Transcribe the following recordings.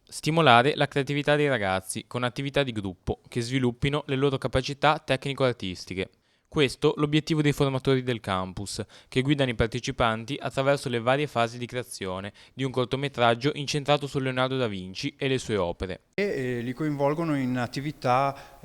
Stimolare la creatività dei ragazzi con attività di gruppo che sviluppino le loro capacità tecnico-artistiche. Questo l'obiettivo dei formatori del campus, che guidano i partecipanti attraverso le varie fasi di creazione di un cortometraggio incentrato su Leonardo da Vinci e le sue opere. Li coinvolgono in attività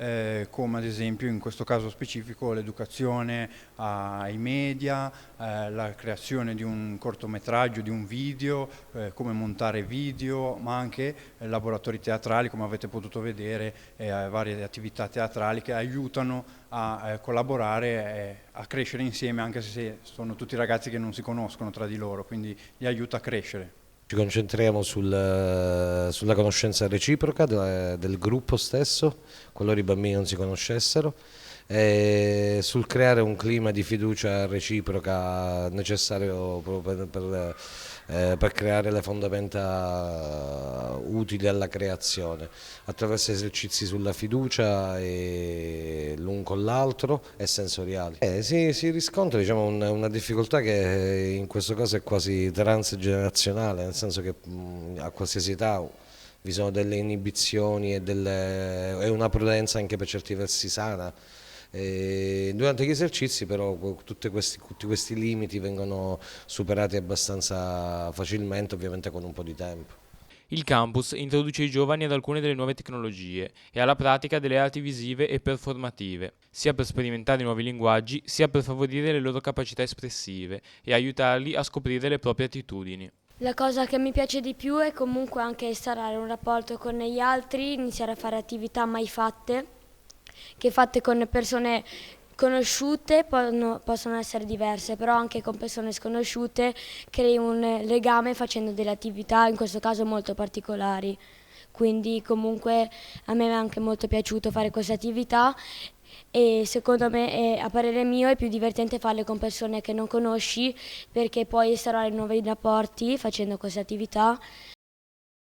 come ad esempio in questo caso specifico l'educazione ai media, la creazione di un cortometraggio, di un video, come montare video, ma anche laboratori teatrali come avete potuto vedere, varie attività teatrali che aiutano a collaborare e a crescere insieme anche se sono tutti ragazzi che non si conoscono tra di loro, quindi li aiuta a crescere. Ci concentriamo sulla conoscenza reciproca del gruppo stesso, qualora i bambini non si conoscessero, e sul creare un clima di fiducia reciproca necessario proprio per creare le fondamenta utili alla creazione, attraverso esercizi sulla fiducia e l'un con l'altro e sensoriali. Si riscontra, diciamo, una difficoltà che in questo caso è quasi transgenerazionale, nel senso che a qualsiasi età vi sono delle inibizioni e una prudenza anche per certi versi sana. Durante gli esercizi però tutti questi limiti vengono superati abbastanza facilmente, ovviamente con un po' di tempo. Il campus introduce i giovani ad alcune delle nuove tecnologie e alla pratica delle arti visive e performative, sia per sperimentare nuovi linguaggi, sia per favorire le loro capacità espressive e aiutarli a scoprire le proprie attitudini. La cosa che mi piace di più è comunque anche instaurare un rapporto con gli altri, iniziare a fare attività mai fatte, che fatte con persone conosciute possono essere diverse, però anche con persone sconosciute crei un legame facendo delle attività, in questo caso molto particolari. Quindi comunque a me è anche molto piaciuto fare queste attività e secondo me, a parere mio, è più divertente farle con persone che non conosci perché puoi instaurare nuovi rapporti facendo queste attività